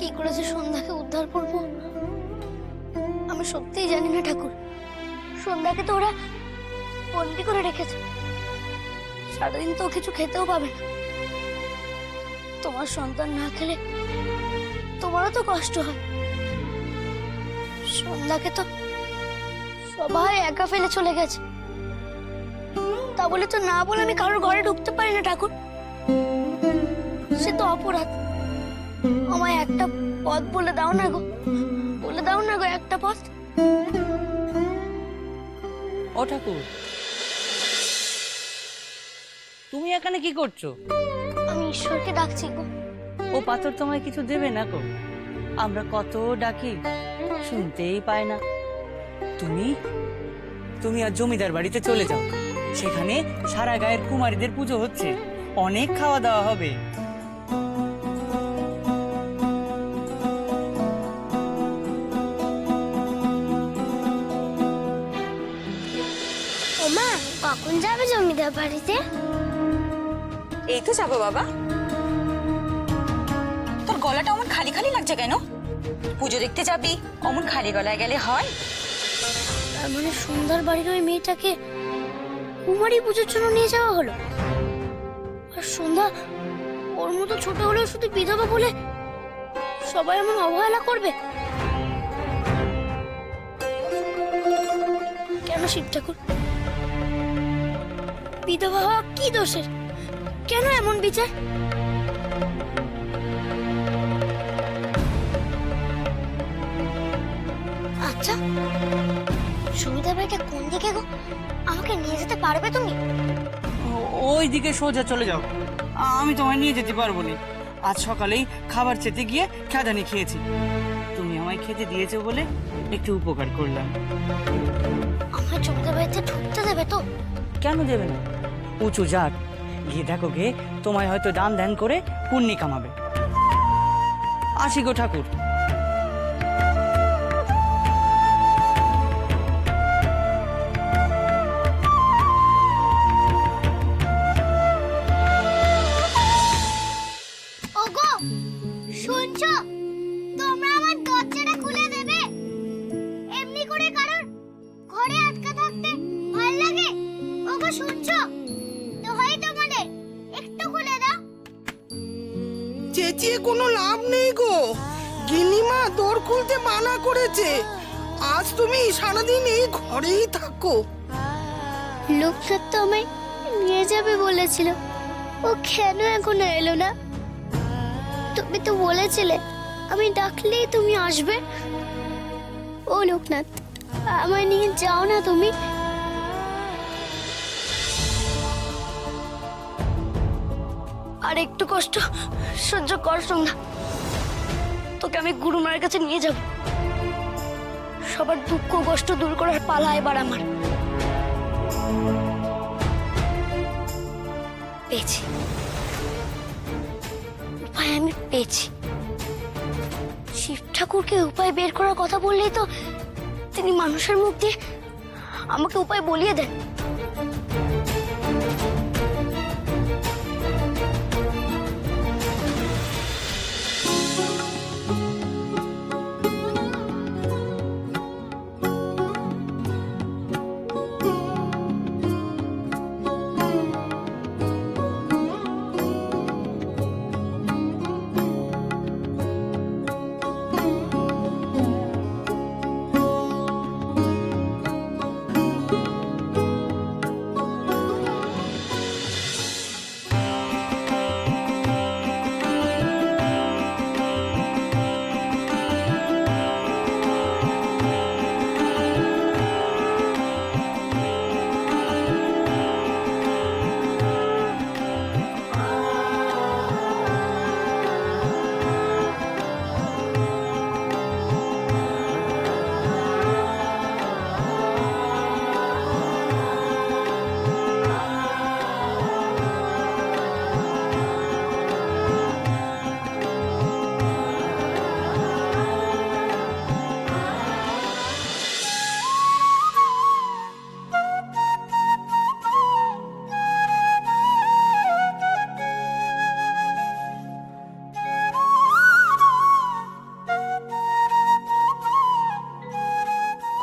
কি করে যে সন্ধ্যাকে উদ্ধার করবো আমি সত্যিই জানি না ঠাকুর। সন্ধ্যাকে তো ওরা বন্দি করে রেখেছে, সারাদিন তো কিছু খেতেও পাবে না। তোমার সন্তান না খেলে তোমারও তো কষ্ট হয়। সন্ধ্যাকে তো সবাই একা ফেলে চলে গেছে, তা বলে তো না বলে আমি কারোর ঘরে ঢুকতে পারি না ঠাকুর, সে তো অপরাধ। আমায় একটা পথ বলে দাও না গো, বলে দাও না গো একটা পথ। ও ঠাকুর, তুমি এখানে কি করছো? আমি ঈশ্বরকে ডাকছি গো। ও পাথর তোমায় কিছু দেবে না গো, আমরা কত ডাকি শুনতেই পায় না। তুমি তুমি আর জমিদার বাড়িতে চলে যাও, সেখানে সারা গায়ের কুমারীদের পুজো হচ্ছে, অনেক খাওয়া দাওয়া হবে। ওমা, কখন যাবে জমিদার বাড়িতে? এই তো যাবো বাবা। তোর গলাটা অমন খালি খালি লাগছে কেন? পুজো দেখতে যাবি, অমন খালি গলায় গেলে হয়? তার মানে সুন্দর বাড়ির ওই মেয়েটাকে কুমারী পুজোর জন্য নিয়ে যাওয়া হলো। আর সন্ধ্যা ওর মতো ছোট হলেও শুধু বিধবা বলে সবাই এমন অবহেলা করবে কেন? শিব ঠাকুর, বিধবা হওয়া কি দোষের? কেন এমন বিচার? আচ্ছা, সুমিতার বাড়িটা কোন দিকে গো? আমাকে নিয়ে যেতে পারবে তুমি? ওই দিকে সোজা চলে যাও, আমি তোমায় নিয়ে যেতে পারবো না। আজ সকালেই খাবার চেতে গিয়ে খেদানি খেয়েছি, তুমি আমায় খেতে দিয়েছো বলে একটু উপকার করলাম। আমার জমিদার বাড়িতে ঢুকতে দেবে তো? কেন দেবে না? উঁচু যাক, গিয়ে দেখো গে, তোমায় হয়তো দান ধ্যান করে পুণ্যি কামাবে। আসি গো ঠাকুর। ওগো, শুনছো? তোমরা আমার দরজাটা খুলে দেবে? এমনি করে কারোর ঘরে আটকা থাকতে ভয় লাগে? ওগো, শুনছো? তো হয় তোমাদের, একটু খুলে দাও। চেঁচিয়ে কোনো লাভ নেই গো, গিন্নিমা দোর খুলতে মানা করেছে। আজ তুমি সারাদিন এই ঘরেই থাকো। লোকনাথ তো আমায় নিয়ে যাবে বলেছিল, ও কেন এখনো এলো না? তুমি তো বলেছিলে আমি ডাকলেই তুমি আসবে। ও লোকনাথ, আমায় নিয়ে যাও না তুমি। আর একটু কষ্ট সহ্য কর সন্ধ্যা, তোকে আমি গুরুমার কাছে নিয়ে যাব। সবার দুঃখ কষ্ট দূর করার পালা এবার আমার। পেয়েছি উপায়, আমি পেয়েছি। শিব ঠাকুরকে উপায় বের করার কথা বললেই তো তিনি মানুষের মুখ দিয়ে আমাকে উপায় বলিয়ে দেন।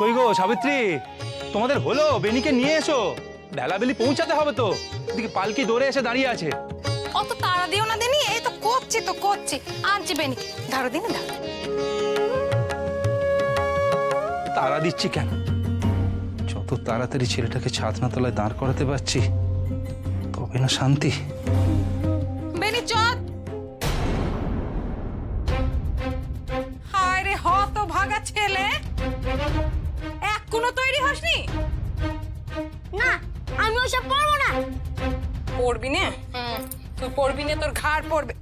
কই গো সাবিত্রী, তোমাদের হলো? বেনিকে নিয়ে এসো, বেলাবেলি পৌঁছাতে হবে তো। এদিকে পালকি দৌড়ে এসে দাঁড়িয়ে আছে। অত তাড়া দিও না দেনি, এই তো করছি আনছি বেনিকে। ধরো দিন, ধরো। তাড়া দিচ্ছি কেন? যত তাড়াতাড়ি ছেলেটাকে ছাদনা তলায় দাঁড় করাতে পারছি তবে না শান্তি। বেনি চল। হায় রে, হত ভাগা ছেলে, এখনো তৈরি হসনি? না, আমি ওসব পারবো না। পড়বি না? তুই পড়বি না, তোর ঘাড় পড়বে।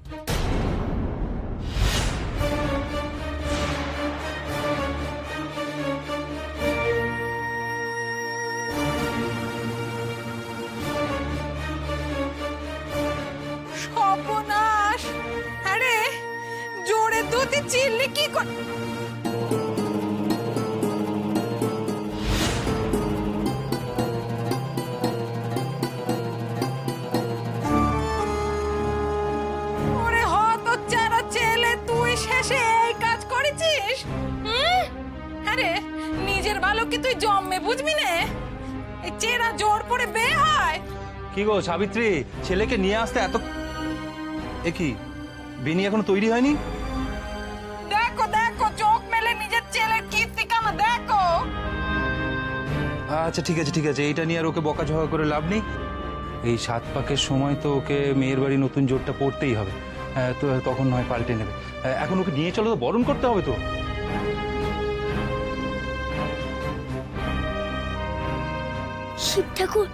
সর্বনাশ! আরে জোরে দুধে চিল্লি কি কর? ওরে হতচ্ছাড়া ছেলে, তুই শেষে এই কাজ করেছিস? আরে নিজের ভালো কি তুই জন্মে বুঝবি না? এই চেরা জোর পড়ে বে হয়। কি গো সাবিত্রী, ছেলেকে নিয়ে আসতে এত এ কি? বেনি এখনো তৈরি হয়নি? দেখো দেখো, চোখ মেলে নিজের ছেলের কীর্তি কামা দেখো। আচ্ছা ঠিক আছে ঠিক আছে, এইটা নিয়ে আর ওকে বকাঝকা করে লাভ নেই। এই 7 পাকের সময় তো ওকে মেয়ের বাড়ি নতুন জোরটা পড়তেই হবে। তো তখন নয় পাল্টে নেবে। এখন ওকে নিয়ে চলো, তো বরণ করতে হবে তো। শিব ঠাকুর,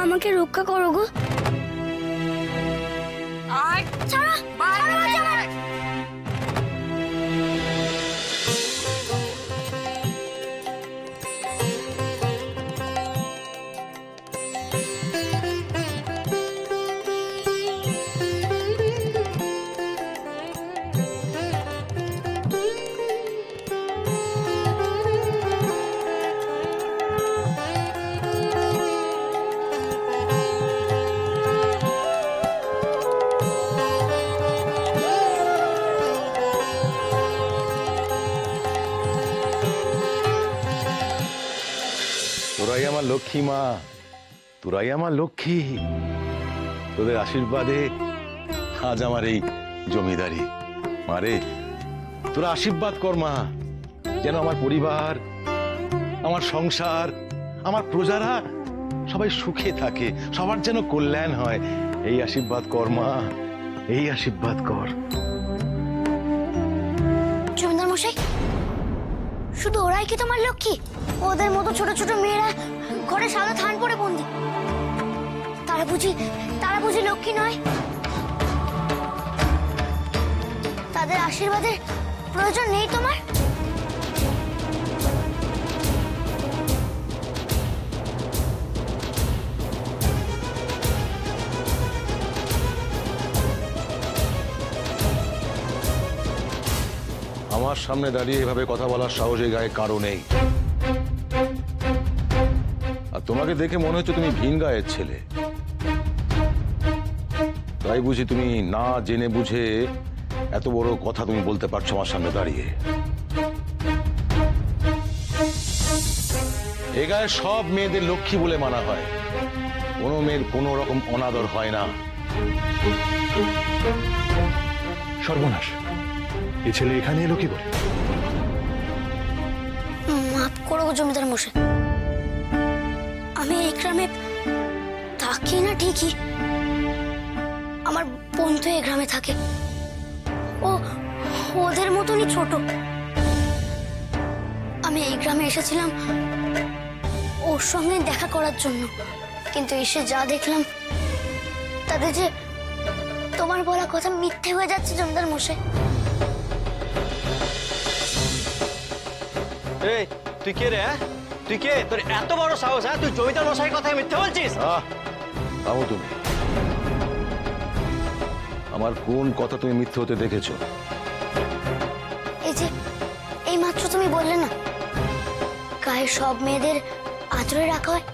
আমাকে রক্ষা করো গো। আয় ছাড়ো, বাইরে আয়। তোরাই আমার লক্ষ্মী মা, তোরাই আমার লক্ষ্মী। তোদের আশীর্বাদে আজ আমার এই জমিদারি। মারে, তোরা আশীর্বাদ কর মা, যেন আমার পরিবার, আমার সংসার, আমার প্রজারা সবাই সুখে থাকে, সবার যেন কল্যাণ হয়। এই আশীর্বাদ কর মা, এই আশীর্বাদ কর। জমিদার মশাই, শুধু ওরাই কি তোমার লক্ষ্মী? ওদের মতো ছোট ছোট মেয়েরা ঘরে সাদা থান পরে বন্দি, তারা বুঝি লক্ষ্মী নয়? তাদের আশীর্বাদের প্রয়োজন নেই তোমার? আমার সামনে দাঁড়িয়ে এভাবে কথা বলার সাহস এই গায়ে কারো নেই। আর তোমাকে দেখে মনে হচ্ছে তুমি ভিন গায়ের ছেলে, তাই বুঝি তুমি না জেনে বুঝে এত বড় কথা তুমি বলতে পারছো আমার সামনে দাঁড়িয়ে। এ গায়ে সব মেয়েদের লক্ষ্মী বলে মানা হয়, কোনো মেয়ের কোনো রকম অনাদর হয় না। সর্বনাশ, এ ছেলে এখানে এলো কি করে? মাফ করো জমিদার মশাই, আমি এই গ্রামে থাকি না ঠিকই, আমার বন্ধু এই গ্রামে থাকে। ওদের মতনই ছোট। আমি এই গ্রামে এসেছিলাম ওর সঙ্গে দেখা করার জন্য, কিন্তু এসে যা দেখলাম তাতে যে তোমার বলা কথা মিথ্যে হয়ে যাচ্ছে জমিদার মশাই। এই তুই কে রে? তুই কে? তোর এত বড় সাহস? হ্যাঁ, তুই জমিদার মশাইয়ের কথায় মিথ্যে বলছিস? থামো তুমি। আমার কোন কথা তুমি মিথ্যে হতে দেখেছো? এই যে এই মাত্র তুমি বললে না গায়ের সব মেয়েদের আঁচড়ে রাখা হয়,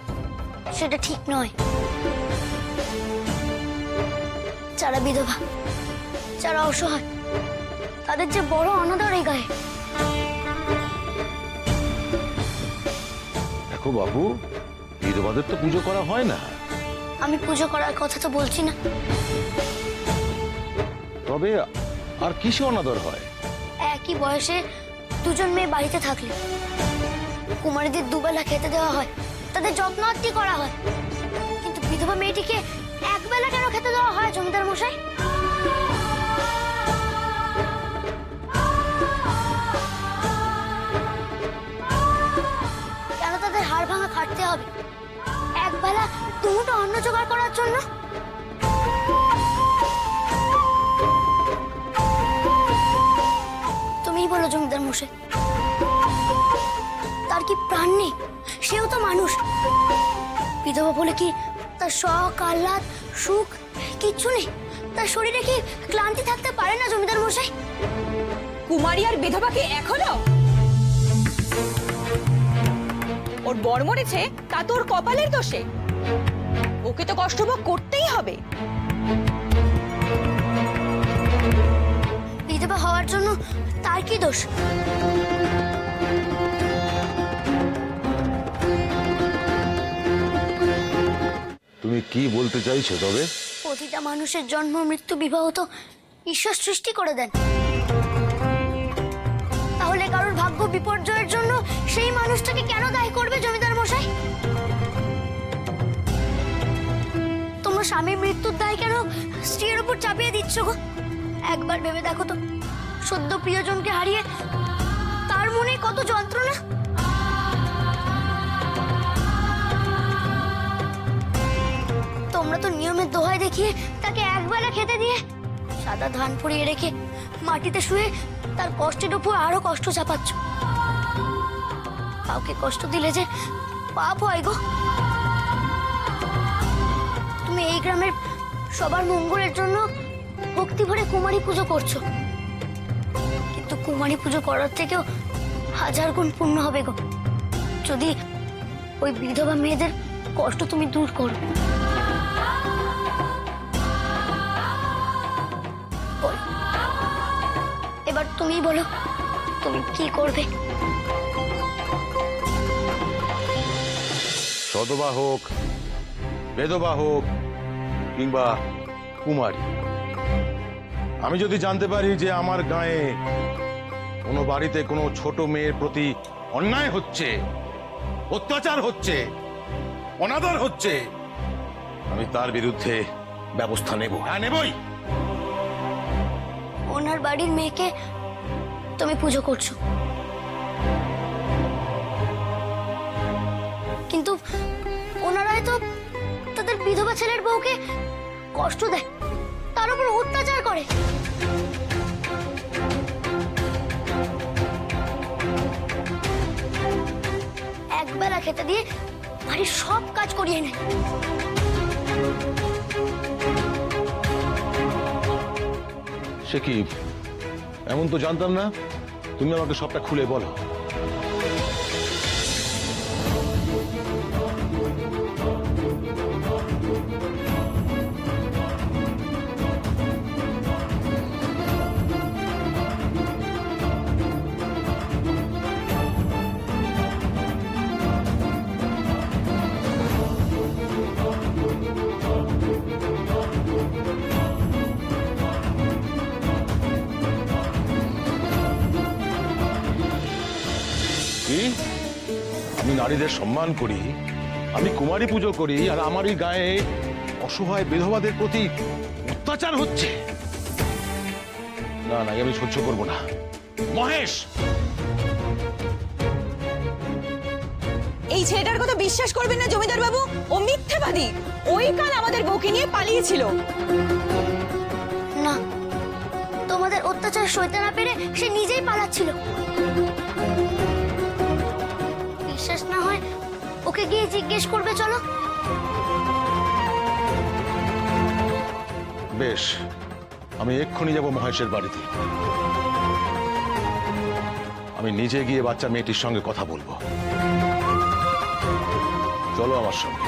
সেটা ঠিক নয়। যারা বিধবা, যারা অসহায়, তাদের যে বড় অনাদর এই গায়ে। দেখো বাবু, বিধবাদের তো পুজো করা হয় না। আমি পুজো করার কথা তো বলছি না। তবে আর কিসে অনাদর হয়? একই বয়সে দুজন মেয়ে বাড়িতে থাকলে কুমারীদের দুবেলা খেতে দেওয়া হয়, তাদের যত্ন আত্তি করা হয়, কিন্তু বিধবা মেয়েটিকে একবেলা কেন খেতে দেওয়া হয় জমিদার মশাই? কেন তাদের হাড় ভাঙা খাটতে হবে একবেলা দুটো অন্ন জোগাড় করার জন্য? তুমিই বলো জমিদার মশাই, তার কি প্রাণ নেই? সেও তো মানুষ। বিধবা বলে কি তার শখ আহ্লাদ সুখ কিচ্ছু নেই? তার শরীরে কি ক্লান্তি থাকতে পারে না জমিদার মশাই? কুমারী আর বিধবাকে এখনো ওর বর মরেছে, তা তোর কপালের দোষে। ওকে তো কষ্টভোগ করতেই হবে। বিধবা হওয়ার জন্য তার কি দোষ? তুমি কি বলতে চাইছো তবে? প্রতিটা মানুষের জন্ম মৃত্যু বিবাহ তো ঈশ্বর সৃষ্টি করে দেন। তাহলে কারোর ভাগ্য বিপর্যয়ের জন্য সেই মানুষটাকে কেন দায়ী করবে জমিদার মশাই? তোমরা স্বামীর মৃত্যুর দায় কেন স্ত্রীর উপর চাপিয়ে দিচ্ছ গো? একবার ভেবে দেখো তো, সদ্য প্রিয়জনকে হারিয়ে তার মনে কত যন্ত্রণা। তোমরা তো নিয়মের দোহাই দেখিয়ে তাকে একবেলা খেতে দিয়ে সাদা ধান পুড়িয়ে রেখে মাটিতে শুয়ে তার কষ্টের উপর আরো কষ্ট চাপাচ্ছ। কাউকে কষ্ট দিলে যে পাপ হয় গো। তুমি এই গ্রামের সবার মঙ্গলের জন্য ভক্তি ভরে কুমারী পুজো করছো, কিন্তু কুমারী পুজো করার থেকেও হাজার গুণ পুণ্য হবে গো যদি ওই বিধবা মেয়েদের কষ্ট তুমি দূর করো। বলো, এবার তুমিই বলো, তুমি কি করবে? সদবা হোক, বেদবা হোক, কিংবা কুমারী, আমি যদি জানতে পারি যে আমার গায়ে কোনো বাড়িতে কোনো ছোট মেয়ের প্রতি অন্যায় হচ্ছে, অত্যাচার হচ্ছে, অনাদর হচ্ছে, আমি তার বিরুদ্ধে ব্যবস্থা নেব। হ্যাঁ, নেবই। ওনার বাড়ির মেয়েকে তুমি পুজো করছো, কিন্তু ওনারাই তো তাদের বিধবা ছেলের বউকে কষ্ট দেয়, তার উপর অত্যাচার করে। একবেলা খেতে দিয়ে বাড়ির সব কাজ করিয়ে নেয়। সে কি, এমন তো জানতাম না। তুমি আমাকে সবটা খুলে বলো। কি, আমি নারীদের সম্মান করি, আমি কুমারী পুজো করি, আর আমারই গায়ে অসহায় বিধবাদের প্রতি অত্যাচার হচ্ছে? না না, আমি সহ্য করব না। মহেশ, এই ছেলেটার কথা বিশ্বাস করবেন না জমিদার বাবু, ও মিথ্যাবাদী। ওই কাল আমাদের বউকে নিয়ে পালিয়েছিল। না, তোমাদের অত্যাচার সইতে না পেরে সে নিজেই পালাচ্ছিল। বিশ্বাস না হয় ওকে গিয়ে জিজ্ঞেস করবে, চলো। বেশ, আমি এক্ষুনি যাব মহেশের বাড়িতে। আমি নিজে গিয়ে বাচ্চা মেয়েটির সঙ্গে কথা বলবো। চলো আমার সঙ্গে,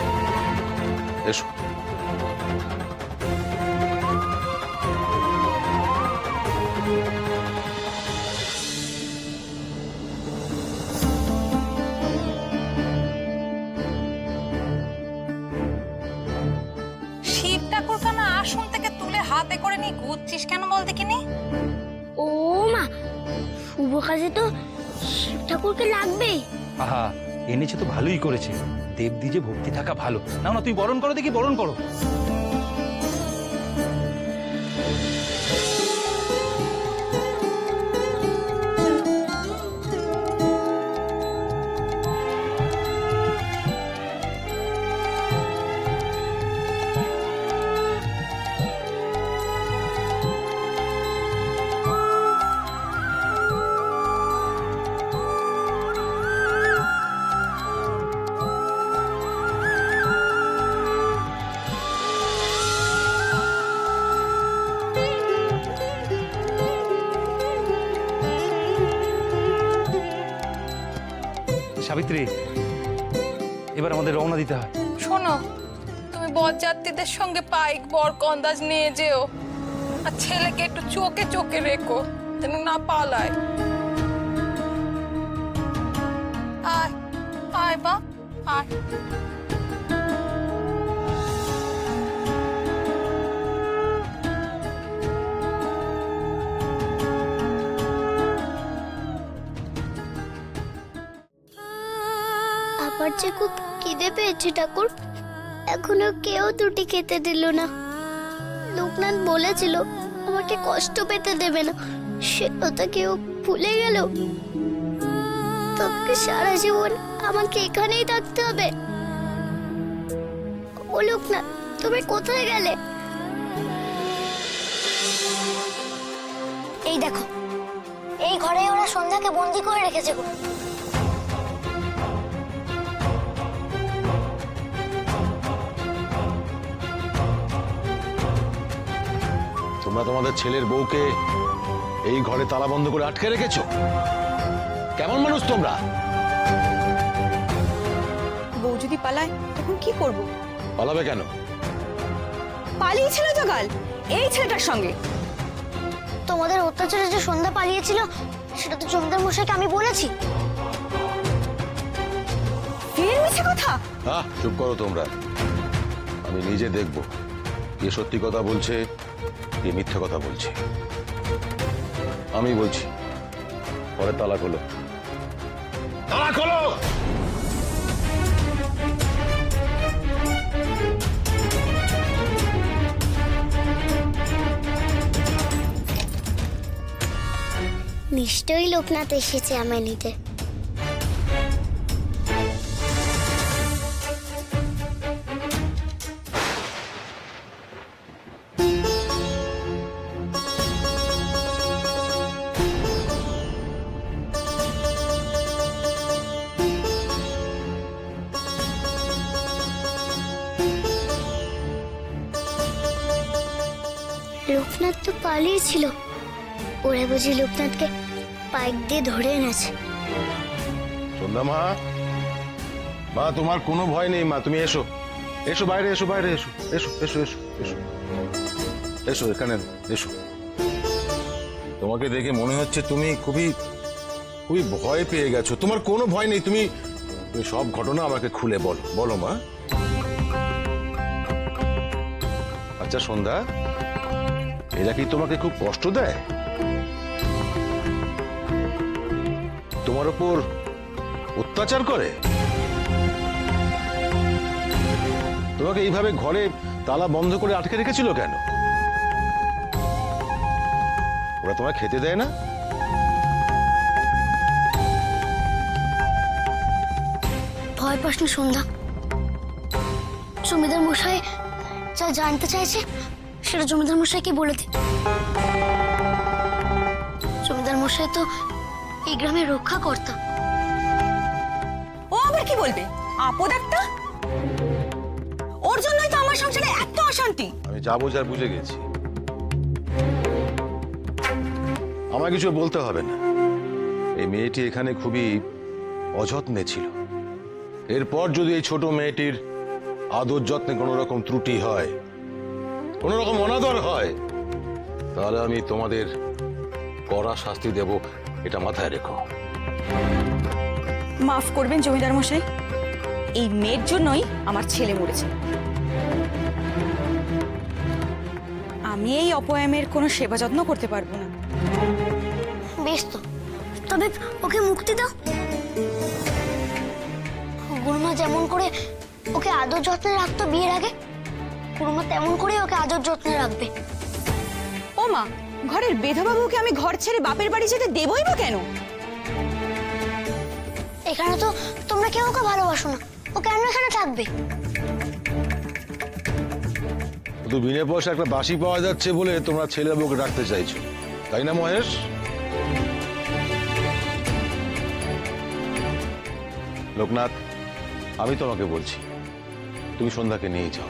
এসো। বল দেখিনি। ও মা, শুভ কাজে তো শিব ঠাকুরকে লাগবেই। আহা, এনেছে তো ভালোই করেছে। দেবদ্বীজে ভক্তি থাকা ভালো। না না, তুমি বরণ করো, দেখি বরণ করো। সাবিত্রী, এবার আমাদের রওনা দিতে হয়। শোনো, তুমি বরযাত্রীদের সঙ্গে পাইক বর কন্দাজ নিয়ে যেও, আর ছেলেকে একটু চোখে চোখে রেখো যেন না পালায়। আয় আয় বা আয়। আমার যে খুব খিদে পেয়েছে ঠাকুর, এখনো কেউ দুটি খেতে দিল না। লোকনাথ বলেছিল আমাকে কষ্ট পেতে দেবে না, সে কথা কেউ ভুলে গেল। তোকে সারা জীবন আমাকে এখানেই থাকতে হবে। ও লোকনাথ, তুমি কোথায় গেলে? এই দেখো, এই ঘরে ওরা সন্ধ্যাকে বন্দি করে রেখেছে গো। তোমরা তোমাদের ছেলের বউকে এই ঘরে তালা বন্ধ করে আটকে রেখেছো? কেমন মানুষ তোমরা? বউ যদি পালায় তখন কি করব? পালাবে কেন? পালিয়েছিল তো কাল এই ছেলেটার সঙ্গে। তোমাদের অত্যাচারে যে সন্ধ্যা পালিয়েছিল সেটা তো জমিদার মশাইকে আমি বলেছি। ফের মিছে কথা। চুপ করো তোমরা। আমি নিজে দেখবো কে সত্যি কথা বলছে, কে মিথ্যে কথা বলছে। আমি বলছি, পরে তালা খোলো, তালা খোলো। নিশ্চয়ই লোকনাথ এসেছে আমায় নিতে। লোকনাথ তো পালিয়েছিল, ওরা বুঝি লোকনাথকে পাইক দিয়ে ধরে এনেছে। সন্ধ্যা মা, মা তোমার কোনো ভয় নেই মা, তুমি এসো, এসো বাইরে, এসো বাইরে, এসো এসো এসো এসো এসো এসো এখানে এসো। তোমাকে দেখে মনে হচ্ছে তুমি খুবই খুবই ভয় পেয়ে গেছো। তোমার কোনো ভয় নেই, তুমি সব ঘটনা আমাকে খুলে বলো, বলো মা। আচ্ছা সন্ধ্যা, এরা কি তোমাকে খুব কষ্ট দেয়? তোমার উপর অত্যাচার করে? তোমাকে এইভাবে ঘরে তালা বন্ধ করে আটকে রেখেছিল কেন? ওরা তোমায় খেতে দেয় না? ভয় পাস না সন্ধ্যা, জমিদার মশাই যা জানতে চাইছে সেটা জমিদার মশাইকে বলে দে। জমিদার মশাই তো এই গ্রামের রক্ষাকর্তা। ও আবার কি বলবে? আপদ একটা। ওর জন্যই তো আমার সংসারে এত অশান্তি। আমি যা বোঝার বুঝে গেছি, আমার কিছু বলতে হবে না। এই মেয়েটি এখানে খুবই অযত্নে ছিল। এরপর যদি এই ছোট মেয়েটির আদর যত্নে কোনো রকম ত্রুটি হয়, কোনো রকম অনাদর হয়, তাহলে আমি তোমাদের কড়া শাস্তি দেব, এটা মাথায় রেখো। মাফ করবেন জমিদার মশাই, এই মেয়ের জন্যই আমার ছেলে মরেছে। আমি এই অপয়ামের কোনো সেবা যত্ন করতে পারবো না। বেশ তো, তবে ওকে মুক্তি দাও। গুরুমা যেমন করে ওকে আদর যত্নে রাখতো বিয়ের আগে, গুরুমা তেমন করে ওকে আদর যত্নে রাখবে। ও মা, ঘরের বেধবা বউকে আমি ঘর ছেড়ে বাপের বাড়ি যেতে দেবই বা কেন? এখানে তো তোমরা কেউ ওকে ভালোবাসো না, ও কেন এখানে থাকবে? শুধু বিনে পয়সা একটা দাসী পাওয়া যাচ্ছে বলে তোমরা ছেলে বউকে রাখতে চাইছো, তাই না মহেশ? লোকনাথ, আমি তোমাকে বলছি, তুমি সন্ধ্যাকে নিয়ে যাও।